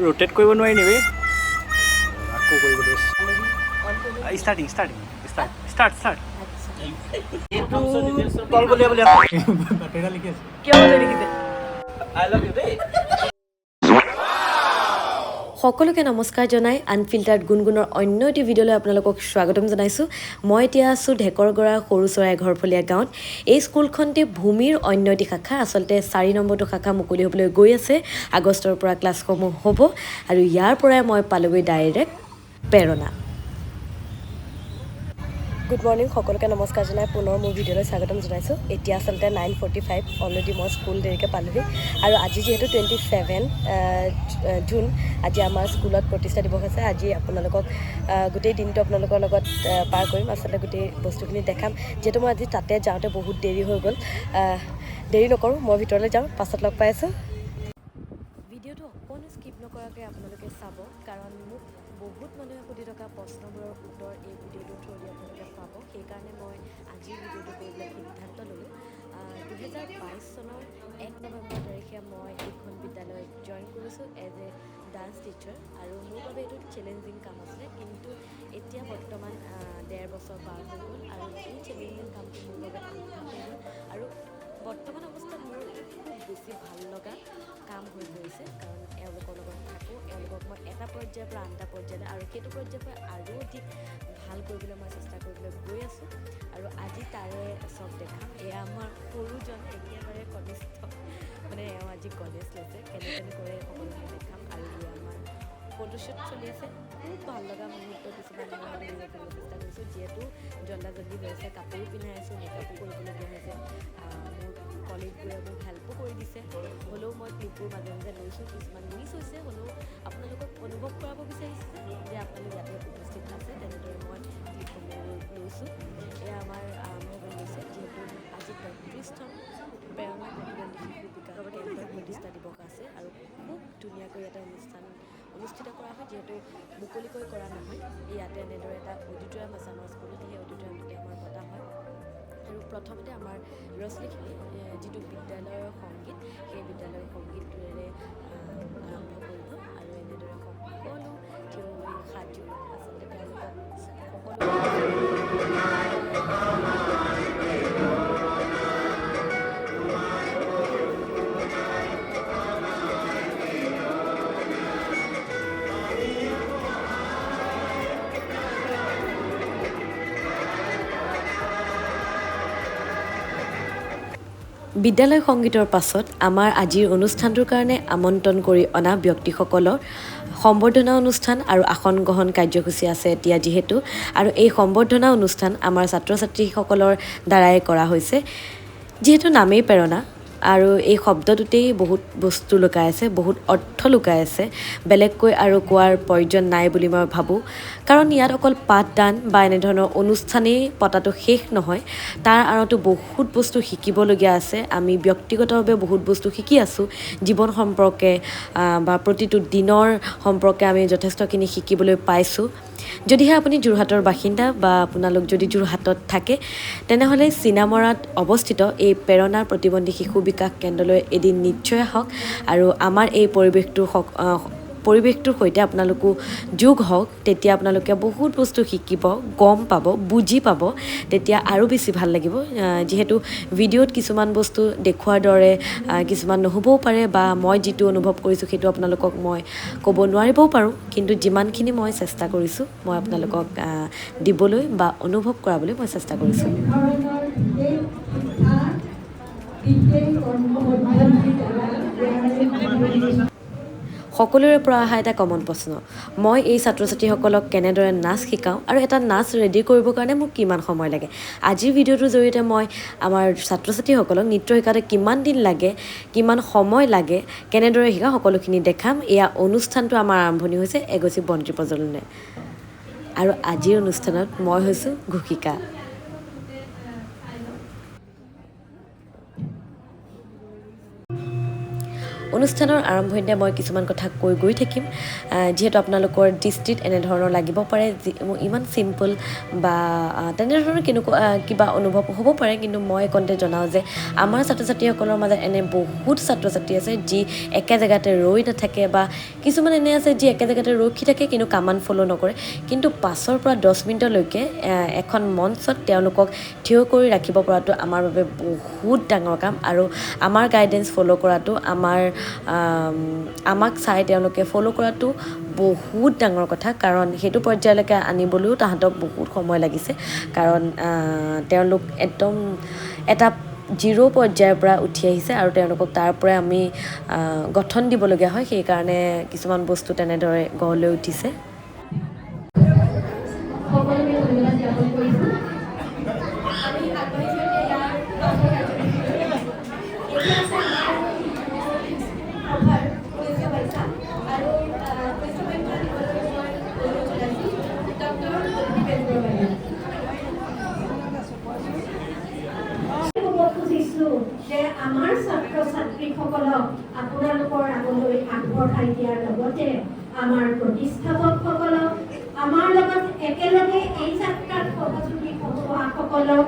Rotate কৰিব নোৱাৰি নেকি আকৌ কৰিব ষ্টাৰ্টিং ষ্টাৰ্ট ষ্টাৰ্ট এইটো তলবলীয়া বুলি বাটেৰা লিখি আছে কিয় বাটেৰা লিখিছে আই লাভ ইউ দেই সকলোকে নমস্কাৰ জনাই আনফিল্টাৰ্ড গুণগুণৰ অন্য এটি ভিডিঅ'লৈ আপোনালোকক স্বাগতম জনাইছোঁ মই এতিয়া আছোঁ ঢেকৰগড়া সৰু চৰাই ঘৰফলীয়া গাঁৱত এই স্কুলখনটি ভূমিৰ অন্য এটি শাখা আচলতে 4 নম্বৰটো শাখা মুকলি হ'বলৈ গৈ আছে আগষ্টৰ পৰা ক্লাছসমূহ হ'ব আৰু ইয়াৰ পৰাই মই পালোগৈ ডাইৰেক্ট প্ৰেৰণা গুড মৰ্ণিং সকলোকে নমস্কাৰ জনাই পুনৰ মোৰ ভিডিঅ'লৈ স্বাগতম জনাইছোঁ এতিয়া আচলতে 9:45 অলৰেডি মই স্কুল দেৰিকৈ পালোহি আৰু আজি যিহেতু 27 জুন আজি আমাৰ স্কুলত প্ৰতিষ্ঠা দিৱস আছে আজি আপোনালোকক গোটেই দিনটো আপোনালোকৰ লগত পাৰ কৰিম আচলতে গোটেই বস্তুখিনি দেখাম যিহেতু মই আজি তাতে যাওঁতে বহুত দেৰি হৈ গ'ল দেৰি নকৰোঁ মই ভিতৰলৈ যাওঁ পাছত লগ পাই আছোঁ ভিডিঅ'টো অকণো স্কিপ নকৰাকৈ আপোনালোকে চাব কাৰণ মোক বহুত মানুহে সুধি থকা প্ৰশ্নবোৰৰ উত্তৰ এই ভিডিঅ'টোৰ থ্ৰুদি আপোনালোকে পাব সেইকাৰণে মই আজিৰ ভিডিঅ'টো কৰিবলৈ সিদ্ধান্ত ল'লোঁ 2022 চনৰ 1 নৱেম্বৰ তাৰিখে মই এইখন বিদ্যালয়ত জইন কৰিছোঁ এজ এ ডান্স টিচাৰ আৰু মোৰ বাবে এইটো চেলেঞ্জিং কাম আছিলে কিন্তু এতিয়া বৰ্তমান 1.5 বছৰ পাৰ হৈ গ'ল আৰু এই চেলেঞ্জিং কামটো মোৰ বাবে অভ্যাস হৈ গ'ল আৰু বৰ্তমান অৱস্থাত মোৰ খুব বেছি ভাল লগা কাম হৈ পৰিছে কাৰণ এওঁলোকৰ লগত থাকোঁ এওঁলোকক মই এটা পৰ্যায়ৰ পৰা আন এটা পৰ্যায়লৈ আৰু সেইটো পৰ্যায়ৰ পৰা আৰু অধিক ভাল কৰিবলৈ মই চেষ্টা কৰিবলৈ গৈ আছোঁ আৰু আজি তাৰে চব দেখাম এয়া আমাৰ সৰুজন একেবাৰে কনিষ্ঠ মানে এওঁ আজি কলেজ লৈছে কেনেকৈ কৰে সকলোখিনি দেখাম আৰু এয়া আমাৰ ফটোশ্বুট চলি আছে খুব ভাল লগা মুহূৰ্ত কিছুমান মই নিজে কৰিব চেষ্টা কৰিছোঁ যিহেতু জল্দা জল্দি হৈ আছে কাপোৰো পিন্ধাই আছোঁ মেকআপো কৰিবলগীয়া হৈছে মোৰ কলেজবোৰে মোক হেল্পো কৰি দিছে হ'লেও মই ক্লিপবোৰ মাজে মাজে লৈছোঁ কিছুমান মিছ হৈছে হ'লেও আপোনালোকক অনুভৱ কৰাব বিচাৰিছে যে আপোনালোক ইয়াতে উপস্থিত আছে তেনেদৰে মই ক্লিপসমূহ লৈছোঁ এয়া আমাৰ আৰম্ভ হৈ গৈছে যিহেতু আজি 35তম প্ৰেৰণা প্ৰতিবন্ধী শিশু বিকাশ কেন্দ্ৰৰ প্ৰতিষ্ঠা দিৱস আছে আৰু খুব ধুনীয়াকৈ এটা অনুষ্ঠিত কৰা হয় যিহেতু মুকলিকৈ কৰা নহয় ইয়াতে এনেদৰে এটা অডিটৰিয়াম আছে আমাৰ স্কুলত সেই অডিটৰিয়ামতে আমাৰ পতা হয় আৰু প্ৰথমতে আমাৰ ল'ৰা ছোৱালীখিনি যিটো বিদ্যালয়ৰ সংগীত সেই বিদ্যালয়ৰ সংগীতটোৰে আৰম্ভ কৰিব আৰু এনেদৰে সকলো থিয় হৈ সাজু আচলতে তেওঁলোকক বিদ্যালয় সংগীতৰ পাছত আমাৰ আজিৰ অনুষ্ঠানটোৰ কাৰণে আমন্ত্ৰণ কৰি অনা ব্যক্তিসকলৰ সম্বৰ্ধনা অনুষ্ঠান আৰু আসন গ্ৰহণ কাৰ্যসূচী আছে এতিয়া যিহেতু আৰু এই সম্বৰ্ধনা অনুষ্ঠান আমাৰ ছাত্ৰ ছাত্ৰীসকলৰ দ্বাৰাই কৰা হৈছে যিহেতু নামেই প্ৰেৰণা আৰু এই শব্দটোতেই বহুত বস্তু লুকাই আছে বহুত অৰ্থ লুকাই আছে বেলেগকৈ আৰু কোৱাৰ প্ৰয়োজন নাই বুলি মই ভাবোঁ কাৰণ ইয়াত অকল পাঠদান বা এনেধৰণৰ অনুষ্ঠানেই পতাটো শেষ নহয় তাৰ আঁৰতো বহুত বস্তু শিকিবলগীয়া আছে আমি ব্যক্তিগতভাৱে বহুত বস্তু শিকি আছোঁ জীৱন সম্পৰ্কে বা প্ৰতিটো দিনৰ সম্পৰ্কে আমি যথেষ্টখিনি শিকিবলৈ পাইছোঁ যদিহে আপুনি যোৰহাটৰ বাসিন্দা বা আপোনালোক যদি যোৰহাটত থাকে তেনেহ'লে চিনামৰাত অৱস্থিত এই প্ৰেৰণা প্ৰতিবন্ধী শিশু বিকাশ কেন্দ্ৰলৈ এদিন নিশ্চয় আহক আৰু আমাৰ এই পৰিৱেশটোৰ সৈতে আপোনালোকো যোগ হওক তেতিয়া আপোনালোকে বহুত বস্তু শিকিব গম পাব বুজি পাব তেতিয়া আৰু বেছি ভাল লাগিব যিহেতু ভিডিঅ'ত কিছুমান বস্তু দেখুৱাৰ দৰে কিছুমান নহ'বও পাৰে বা মই যিটো অনুভৱ কৰিছোঁ সেইটো আপোনালোকক মই ক'ব নোৱাৰিবও পাৰোঁ কিন্তু যিমানখিনি মই চেষ্টা কৰিছোঁ মই আপোনালোকক দিবলৈ বা অনুভৱ কৰাবলৈ মই চেষ্টা কৰিছোঁ সকলোৰে পৰা অহা এটা কমন প্ৰশ্ন মই এই ছাত্ৰ ছাত্ৰীসকলক কেনেদৰে নাচ শিকাওঁ আৰু এটা নাচ ৰেডি কৰিবৰ কাৰণে মোক কিমান সময় লাগে আজিৰ ভিডিঅ'টোৰ জৰিয়তে মই আমাৰ ছাত্ৰ ছাত্ৰীসকলক নৃত্য শিকাওঁতে কিমান দিন লাগে কিমান সময় লাগে কেনেদৰে শিকাওঁ সকলোখিনি দেখাম এয়া অনুষ্ঠানটো আমাৰ আৰম্ভণি হৈছে এগছি বন্তি প্ৰজ্বলনে আৰু আজিৰ অনুষ্ঠানত মই হৈছোঁ ঘোষিকা অনুষ্ঠানৰ আৰম্ভণিতে মই কিছুমান কথা কৈ গৈ থাকিম যিহেতু আপোনালোকৰ দৃষ্টিত এনেধৰণৰ লাগিব পাৰে ইমান চিম্পল বা তেনেধৰণৰ কেনেকুৱা কিবা অনুভৱ হ'ব পাৰে কিন্তু মই কওঁতে জনাওঁ যে আমাৰ ছাত্ৰ ছাত্ৰীসকলৰ মাজত এনে বহুত ছাত্ৰ ছাত্ৰী আছে যি একে জেগাতে ৰৈ নাথাকে বা কিছুমান এনে আছে যি একে জেগাতে ৰখি থাকে কিন্তু কামান ফ'ল' নকৰে কিন্তু 5ৰ পৰা 10 মিনিটলৈকে এখন মঞ্চত তেওঁলোকক থিয় কৰি ৰাখিব পৰাটো আমাৰ বাবে বহুত ডাঙৰ কাম আৰু আমাৰ গাইডেঞ্চ ফ'ল' কৰাটো আমাক চাই তেওঁলোকে ফ'ল' কৰাটো বহুত ডাঙৰ কথা কাৰণ সেইটো পৰ্যায়লৈকে আনিবলৈও তাহাঁতক বহুত সময় লাগিছে কাৰণ তেওঁলোক একদম এটা জিৰ' পৰ্যায়ৰ পৰা উঠি আহিছে আৰু তেওঁলোকক তাৰ পৰাই আমি গঠন দিবলগীয়া হয় সেইকাৰণে কিছুমান বস্তু তেনেদৰে গঢ় লৈ উঠিছে সকলোকে ধন্যবাদ জ্ঞাপন কৰিছোঁ আমি আগবাঢ়িছোঁ ইয়াৰ যে আমাৰ ছাত্ৰ ছাত্ৰীসকলক আপোনালোকৰ আগলৈ আগবঢ়াই দিয়াৰ লগতে আমাৰ প্ৰতিষ্ঠাপকসকলক আমাৰ লগত একেলগে এই যাত্ৰাত সহযোগী হোৱাসকলক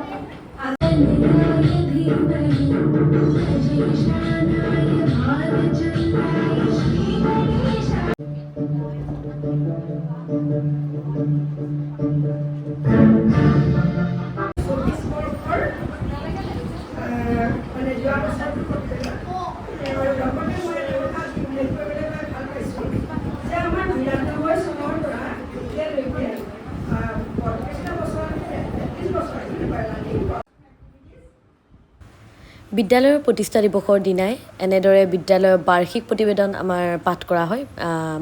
বিদ্যালয়ৰ প্ৰতিষ্ঠা দিৱসৰ দিনাই এনেদৰে বিদ্যালয়ৰ বাৰ্ষিক প্ৰতিবেদন আমাৰ পাঠ কৰা হয়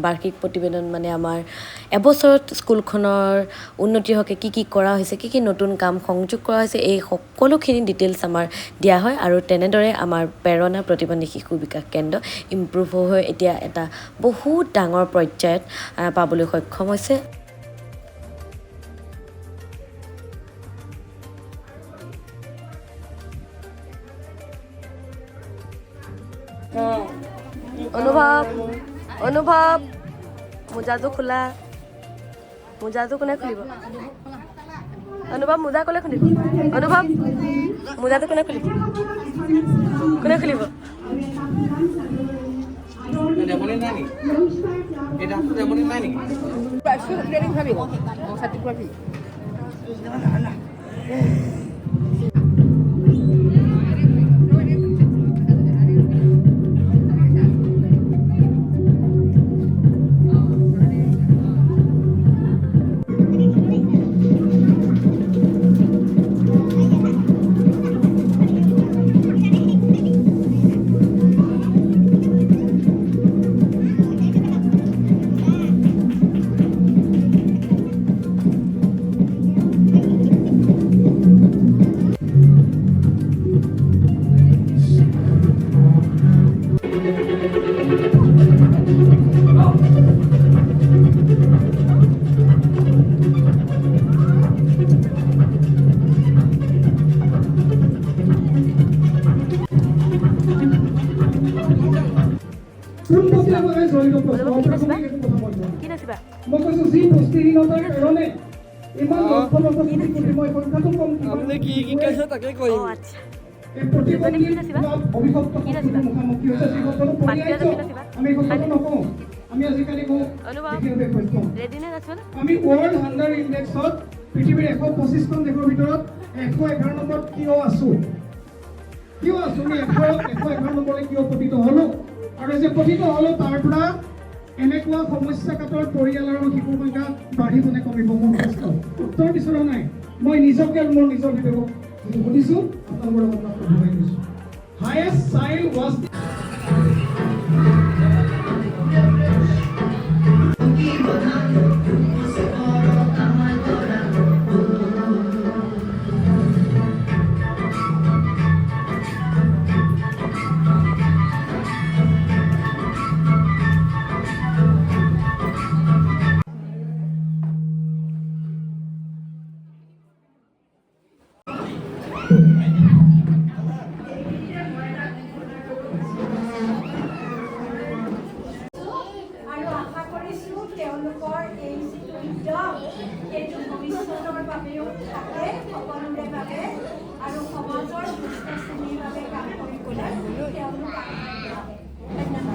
বাৰ্ষিক প্ৰতিবেদন মানে আমাৰ এবছৰত স্কুলখনৰ উন্নতিৰ হকে কি কৰা হৈছে কি নতুন কাম সংযোগ কৰা হৈছে এই সকলোখিনি ডিটেইলছ আমাৰ দিয়া হয় আৰু তেনেদৰে আমাৰ প্ৰেৰণা প্ৰতিবন্ধী শিশু বিকাশ কেন্দ্ৰ ইমপ্ৰুভ হৈ এতিয়া এটা বহুত ডাঙৰ পৰ্যায়ত পাবলৈ সক্ষম হৈছে অনুভৱ মোজাটো খোলা মোজাটো কোনে খুলিব অনুভৱ মোজা কোনে খুলিব অনুভৱ মোজাটো কোনে খুলিব আমি ওয়াৰ্ল্ড হাঙ্গাৰ ইন্ডেক্সত পৃথিবীৰ 125খন দেশৰ ভিতৰত 111 নম্বৰত কিয় আছো আমি 111 নম্বৰলৈ কিয় পতিত হলো আৰু যে পতিত হলো তাৰ পৰা এনেকুৱা সমস্যাকাতৰ পৰিয়াল আৰু শিশুৰ সংখ্যা বাঢ়িবনে কমিব মোৰ প্ৰশ্ন উত্তৰ বিচৰা নাই মই নিজকে আৰু মোৰ নিজৰ ভিতৰত সুধিছো আপোনালোকৰ লগত বুজাই দিছো হাইয়েষ্ট চাইল্ড ৱাজ তেওঁলোকৰ এই যিটো উদ্যম সেইটো ভৱিষ্যতৰ বাবেও থাকে সকলোৰে বাবে আৰু সমাজৰ সুস্থ শ্ৰেণীৰ বাবে কাম কৰিবলৈ তেওঁলোক আগবাঢ়ি থাকে। ধন্যবাদ।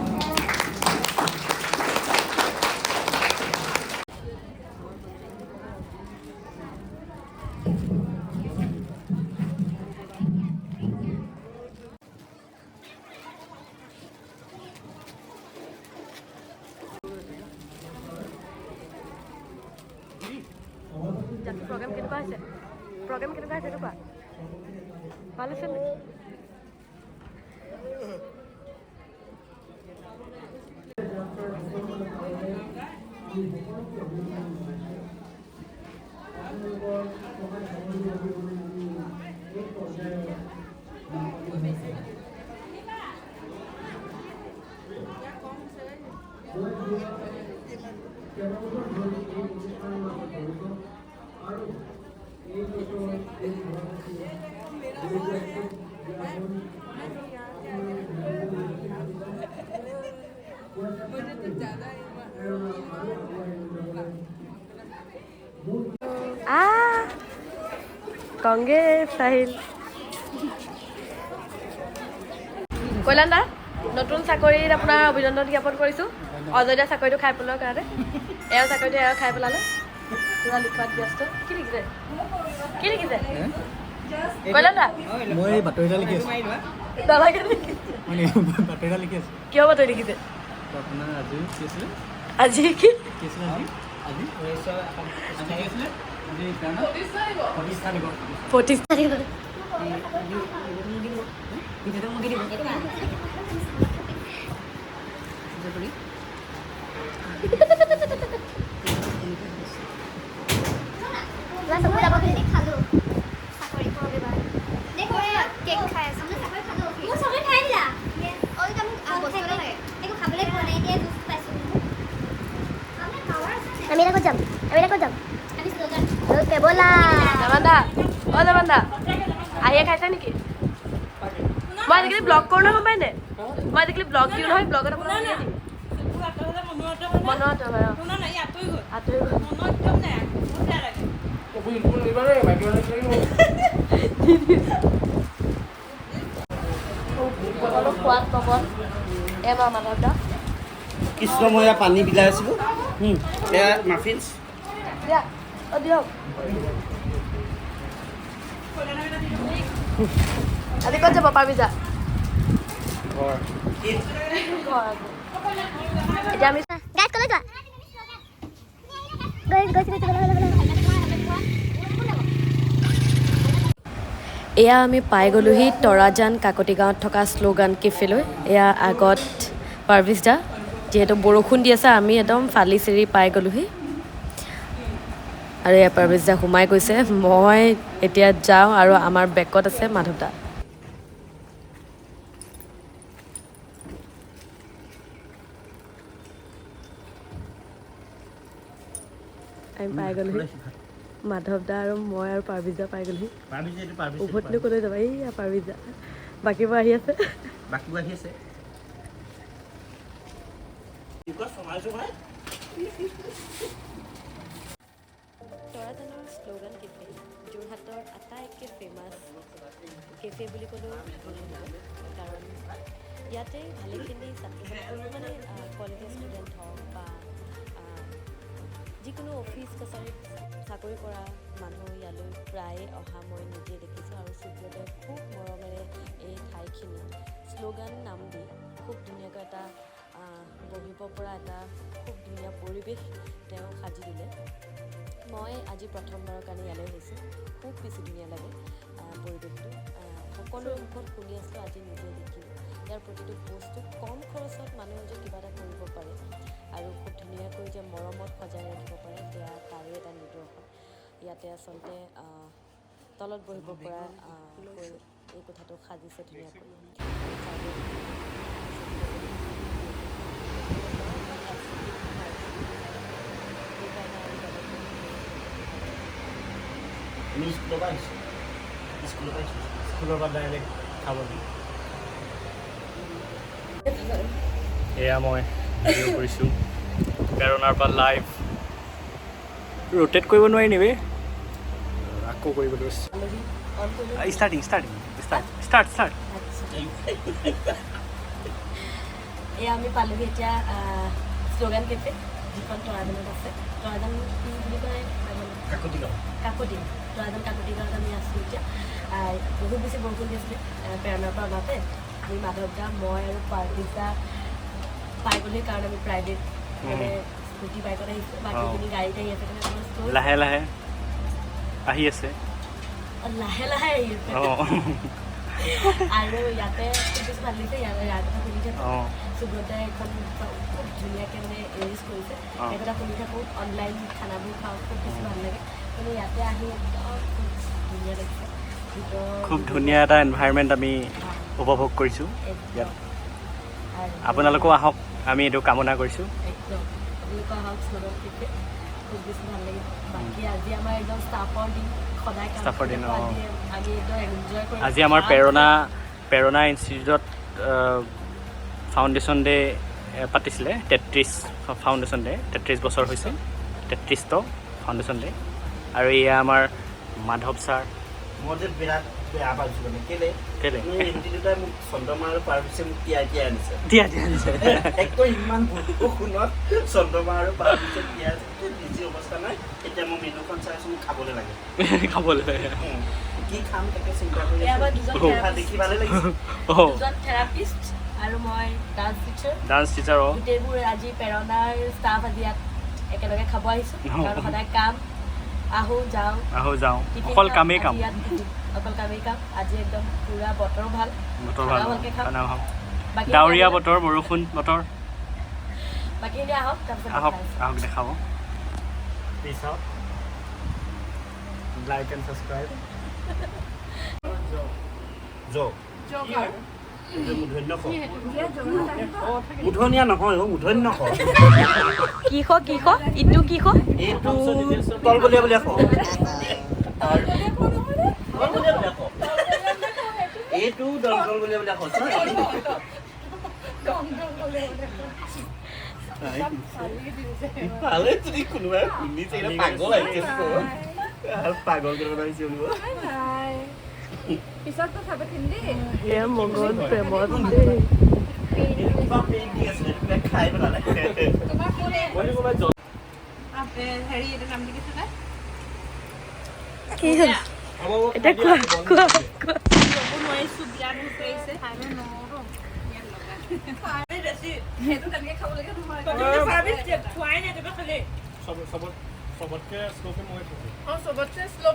প্ৰগ্ৰেম কেনেকুৱা হৈছে এইটো কোৱা ভাল হৈছে নে কংগ্ৰেছ আহিল কল্যাণ দা নতুন চাকৰিত আপোনাৰ অভিনন্দন জ্ঞাপন কৰিছোঁ অযোধ্যা চাকৰিটো খাই পেলোৱাৰ কাৰণে এওঁ চাকৰিটো এওঁ খাই পেলালে পুৰা লিখোৱাত ব্যস্ত কি লিখিছে কল্যাণ দা মই বাতৰি এটা লিখি আছোঁ নালাগে বাতৰি এটা লিখি আছোঁ কিয় বাতৰি লিখিছে আপোনাৰ আজি কি আছিলে আজি কি আছিলে আজি কি আছিলে প্ৰতিষ্ঠা দিৱস প্ৰতিষ্ঠা দিৱস আমি এটা যাম ওকে বলা জামানদা আহিয়ে খাইছা নেকি মই আজিকালি ব্লগ কৰোঁ নহয় গম পাই নে মই আজিকালি ব্লগ দিওঁ নহয় ব্লগত আপোনাৰ মনত হয় আঁতৰি গ'ল সোৱাদ পাব এমাহ মানত কৃষ্ণময়া পানী বিলাই আছিলোঁ এয়া মাফিনছ দিয়া দিয়ক আজি ক'ত যাব পাৰিবি যা এতিয়া আমি গাইজ কলৈ যোৱা এয়া আমি পাই গ'লোহি তৰাজান কাকতি গাঁৱত থকা শ্লোগান কেফেলৈ এয়া আগত পাৰ্ভিজ দা যিহেতু বৰষুণ দি আছে আমি একদম ফালি চিৰি পাই গ'লোহি আৰু এয়া পাৰ্ভিজ দা সোমাই গৈছে মই এতিয়া যাওঁ আৰু আমাৰ বেকত আছে মাধৱ দা আমি পাই গ'লোহি মাধৱ দা আৰু মই আৰু পাৰ্ভিজ দা পাই গ'লোহি উভতিনো ক'লৈ যাবা এইয়া পাৰ্ভিজ দা বাকীবোৰ আহি আছে তৰাজানৰ শ্লোগান কেফে যোৰহাটৰ আটাইতকৈ ফেমাছ কেফে বুলি ক'লেও ভুল নহ'ব কাৰণ ইয়াতে ভালেখিনি ছাত্ৰ ছাত্ৰী মানে কলেজৰ ষ্টুডেণ্ট হওক বা যিকোনো অফিচ কাছাৰীত চাকৰি কৰা মানুহ ইয়ালৈ প্ৰায়ে অহা মই নিজে দেখিছোঁ আৰু সুব্ৰতে খুব মৰমেৰে এই ঠাইখিনি শ্লোগান নাম দি খুব ধুনীয়াকৈ এটা বহিব পৰা এটা খুব ধুনীয়া পৰিৱেশ তেওঁ সাজি দিলে মই আজি প্ৰথমবাৰৰ কাৰণে ইয়ালৈ আহিছোঁ খুব বেছি ধুনীয়া লাগে পৰিৱেশটো সকলো মুখত শুনি আছোঁ আজি নিজে দেখিলোঁ ইয়াৰ প্ৰতিটো বস্তু কম খৰচত মানুহে যে কিবা এটা কৰিব পাৰে আৰু খুব ধুনীয়াকৈ যে মৰমত সজাই ৰাখিব পাৰে সেয়া তাৰে এটা নিদৰ্শন ইয়াতে আচলতে তলত বহিব পৰা এই কথাটো সাজিছে ধুনীয়াকৈ স্কুলৰ পৰা ডাইৰেক্ট খাবলৈ এয়া মই ভিডিঅ' কৰিছোঁ প্ৰেৰণাৰ পৰা লাইভ ৰোটেট কৰিব নোৱাৰি নিবি আকৌ কৰিব লৈছোঁ ষ্টাৰ্টিং ষ্টাৰ্ট এয়া আমি পালোহি এতিয়া শ্লোগান কেফে যিখন তৰাজানত আছে তৰাজান কি বুলি কয় কাকতি তৰাজান কাকতি গাঁৱত আমি আছোঁ এতিয়া বহুত বেছি বৰষুণ দি আছিলে প্ৰেৰণাৰ পৰা ওলাওঁতে আমি মাধৱ দা মই আৰু পাৰ্টিছ দা পাই গ'লেই কাৰণ আমি প্ৰাইভেট মানে স্কুটি বাইকত আহিছোঁ বাকীখিনি গাড়ীত আহি আছে লাহে লাহে আহি আছে লাহে লাহে আহি আছে আৰু ইয়াতে খুব বেছি ভাল লাগিছে ইয়াৰ কথা শুনি থাকোঁ সুব্ৰতাই এখন খুব ধুনীয়াকৈ মানে এৰেঞ্জ কৰিছে এই কথা শুনি থাকোঁ অনলাইন খানাবোৰ খাওঁ খুব বেছি ভাল লাগে কিন্তু ইয়াতে আহি একদম খুব ধুনীয়া লাগিছে খুব ধুনীয়া এটা এনভাইৰনমেণ্ট আমি উপভোগ কৰিছোঁ ইয়াত আপোনালোকেও আহক আমি এইটো কামনা কৰিছোঁ একদম আপোনালোকে আহক শ্লোগান কেফে খুব বেছি ভাল লাগে বাকী আজি আমাৰ একদম ষ্টাফৰ দিন সদায় ষ্টাফৰ দিন, আমি একদম এনজয় কৰিম আজি আমাৰ প্ৰেৰণা ইনষ্টিটিউটত ফাউণ্ডেশ্যন ডে পাতিছিলে 33 ফাউণ্ডেশ্যন ডে 33 বছৰ হৈছে 33টো ফাউণ্ডেশ্যন ডে আৰু এয়া আমাৰ মাধৱ ছাৰ মই যে বিৰাট বেয়া পাইছোঁ মানে কেলে ইনষ্টিটিউটে মোক চন্দ্ৰমা আৰু পাৰ্বতীয়ে মোক তিয়াই আনিছে একদম ইমান বৰষুণত চন্দ্ৰমা আৰু পাৰ্বতীয়ে তিয়াই বিজি অৱস্থা নাই এতিয়া মই মেনুখন চাইছোঁ মোক খাবলৈ লাগে কি খাম তাকে চিন্তা কৰি দেখি ভালে লাগিছে দুজন থেৰাপিষ্ট আৰু মই ডান্স টিচাৰ গোটেইবোৰ আজি প্ৰেৰণাৰ ষ্টাফ আজি ইয়াত একেলগে খাব আহিছোঁ কাৰণ সদায় কাম আহোঁ যাওঁ অকল কামেই কাম আজি একদম পুৰা বতৰ ভাল ভালকৈ খাম ডাৱৰীয়া বতৰ বৰষুণ বতৰ বাকীখিনি আহক তাৰপিছত আহক দেখাব প্লিজ আহক লাইক এণ্ড ছাবস্ক্ৰাইব মুধনীয়া নহয় মুধন্য কি ইটো কি এইটো তলবলীয়া বুলি কওঁ এইটো দলগল বুলি কৈছ ভালে যদি কোনোবাই শুনিছে পাগল আহিছে পাগল কৰিব আহিছে পিছত কথা পাতিম দেই মগন প্ৰেমত খাই পেলালে হেৰি এইটো নাম দেখিছিলে কি হ'ল এতিয়া কোৱা নোৱাৰিছোঁ বিয়া বহুত পাৰিছে সেইটো তেনেকৈ খাবলগীয়া নহয় খোৱাই নাই তুমি খালি চবতকে শ্ল'কে মই চবতছে শ্ল'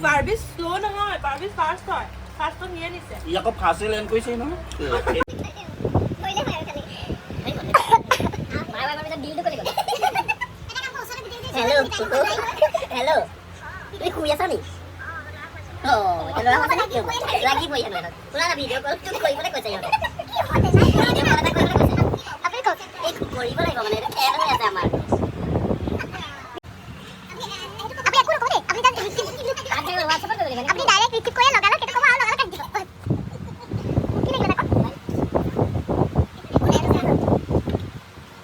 পাৰ্ভিচ শ্ল' নহয় পাৰ্ভিচ ফাৰ্ষ্ট হয় ফাৰ্ষ্টত নিয়ে নিছে ই আকৌ ফাৰ্ষ্ট লেণ্ড কৰিছে নহয় হেল্ল' তুমি শুই আছা নি লাগিবই শুনা না ভিডিঅ' কল তোক কৰিবলৈ কৈছে ইহঁতে আপুনি কওক এই কৰিব লাগিব মানে এইটো খেল হৈ আছে আমাৰ আপনি ডাইরেক্ট রিসিভ করে লগালো কেটে কম আর লগালো কাটি দিব কি লাগবে দেখো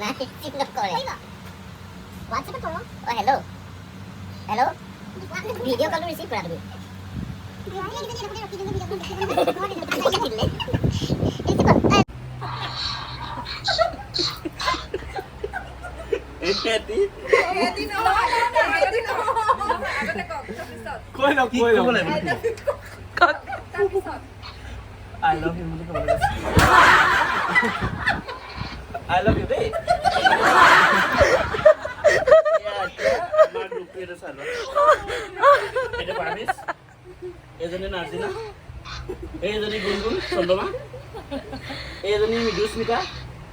না রিসিভ না করে WhatsApp করো ও হ্যালো ভিডিও কল রিসিভ করা দেবে I love you. I love you, babe. আমার গ্রুপের সালো এটা পারমিস এজনে নাজিনা এজনে গুনগুন চন্দ্রমা এজনে মৃদুস্মিতা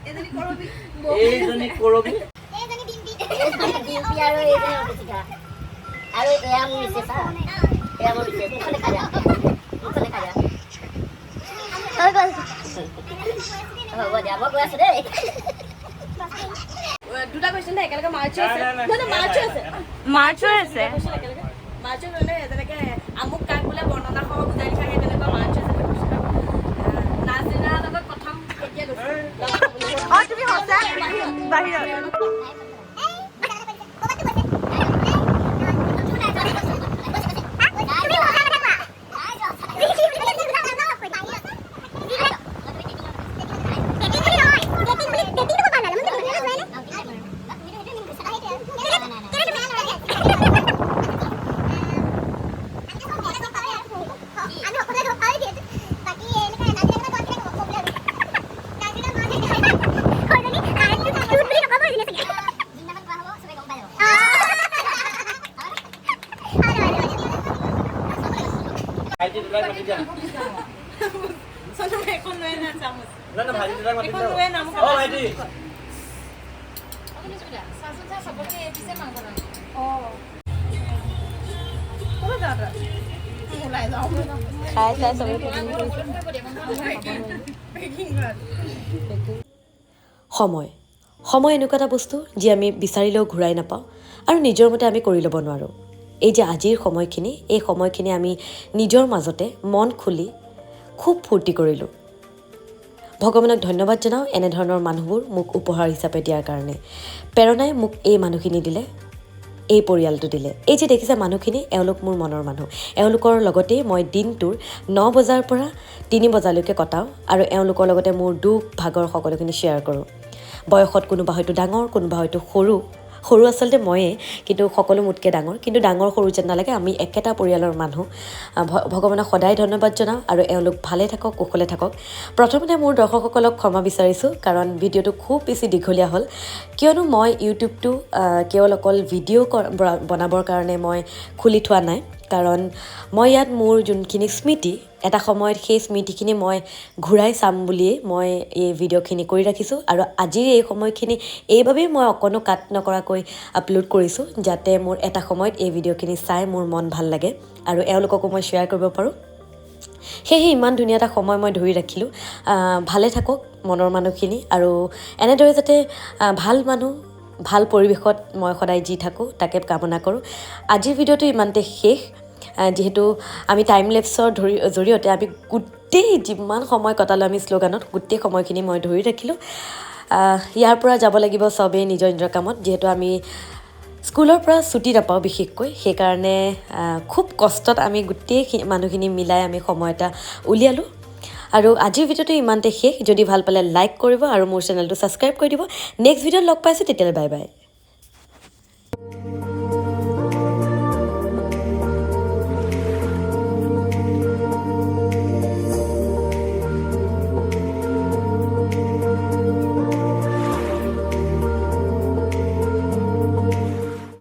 এজনে করবি ডিম্পি আৰু এজনে অভিষিকা আৰু এয়া মোৰ বিশেষা এয়া মোৰ বিশেষ মুখলে খাই যা হ'ব দিয়া মই গৈ আছোঁ দেই দুটা কুৱেশ্যন একেলগে মাৰ্চ হৈ আছে মাৰ্চ মানে যেনেকৈ আমুক কাক বোলে বৰ্ণনা সহ বুজাই লিখা সেই তেনেকুৱা মাৰ্চ হৈছে নাজিনাৰ লগত প্ৰথম কেতিয়া গৈছে তুমি সঁচা বাহিৰত ভাইটি দুটাক মাতি দিয়া না না ভাইটি দুটাক মাতি দিয়া অ ভাইটি খাই চাই চবেই সময় সময় এনেকুৱা এটা বস্তু যি আমি বিচাৰিলেও ঘূৰাই নাপাওঁ আৰু নিজৰ মতে আমি কৰি ল'ব নোৱাৰোঁ এই যে আজিৰ সময়খিনি এই সময়খিনি আমি নিজৰ মাজতে মন খুলি খুব ফূৰ্তি কৰিলোঁ ভগৱানক ধন্যবাদ জনাওঁ এনেধৰণৰ মানুহবোৰ মোক উপহাৰ হিচাপে দিয়াৰ কাৰণে প্ৰেৰণাই মোক এই মানুহখিনি দিলে এই পৰিয়ালটো দিলে এই যে দেখিছে মানুহখিনি এওঁলোক মোৰ মনৰ মানুহ এওঁলোকৰ লগতেই মই দিনটোৰ 9 বজাৰ পৰা 3 বজালৈকে কটাওঁ আৰু এওঁলোকৰ লগতে মোৰ দুখ ভাগৰ সকলোখিনি শ্বেয়াৰ কৰোঁ বয়সত কোনোবা হয়তো ডাঙৰ কোনোবা হয়তো সৰু সৰু আচলতে ময়ে কিন্তু সকলো মোতকৈ ডাঙৰ কিন্তু ডাঙৰ সৰু যেন নালাগে আমি একেটা পৰিয়ালৰ মানুহ ভগৱানক সদায় ধন্যবাদ জনাওঁ আৰু এওঁলোক ভালে থাকক কুশলে থাকক প্ৰথমতে মোৰ দৰ্শকসকলক ক্ষমা বিচাৰিছোঁ কাৰণ ভিডিঅ'টো খুব বেছি দীঘলীয়া হ'ল কিয়নো মই ইউটিউবটো কেৱল অকল ভিডিঅ' বনাবৰ কাৰণে মই খুলি থোৱা নাই কাৰণ মই ইয়াত মোৰ যোনখিনি স্মৃতি এটা সময়ত সেই স্মৃতিখিনি মই ঘূৰাই চাম বুলিয়েই মই এই ভিডিঅ'খিনি কৰি ৰাখিছোঁ আৰু আজিৰ এই সময়খিনি এইবাবেই মই অকণো কাট নকৰাকৈ আপলোড কৰিছোঁ যাতে মোৰ এটা সময়ত এই ভিডিঅ'খিনি চাই মোৰ মন ভাল লাগে আৰু এওঁলোককো মই শ্বেয়াৰ কৰিব পাৰোঁ সেয়েহে ইমান ধুনীয়া এটা সময় মই ধৰি ৰাখিলোঁ ভালে থাকক মনৰ মানুহখিনি আৰু এনেদৰে যাতে ভাল মানুহ ভাল পৰিৱেশত মই সদায় যি থাকোঁ তাকে কামনা কৰোঁ আজিৰ ভিডিঅ'টো ইমানতে শেষ যিহেতু আমি টাইম লেপছৰ জৰিয়তে আমি গোটেই যিমান সময় কটালোঁ আমি শ্লোগানত গোটেই সময়খিনি মই ধৰি ৰাখিলোঁ ইয়াৰ পৰা যাব লাগিব চবেই নিজৰ নিজৰ কামত যিহেতু আমি স্কুলৰ পৰা ছুটি নাপাওঁ বিশেষকৈ সেইকাৰণে খুব কষ্টত আমি গোটেই মানুহখিনি মিলাই আমি সময় এটা উলিয়ালোঁ আৰু আজিৰ ভিডিঅ'টো ইমানতে শেষ যদি ভাল পালে লাইক কৰিব আৰু মোৰ চেনেলটো ছাবস্ক্ৰাইব কৰি দিব নেক্সট ভিডিঅ'ত লগ পাইছোঁ তেতিয়ালৈ বাই বাই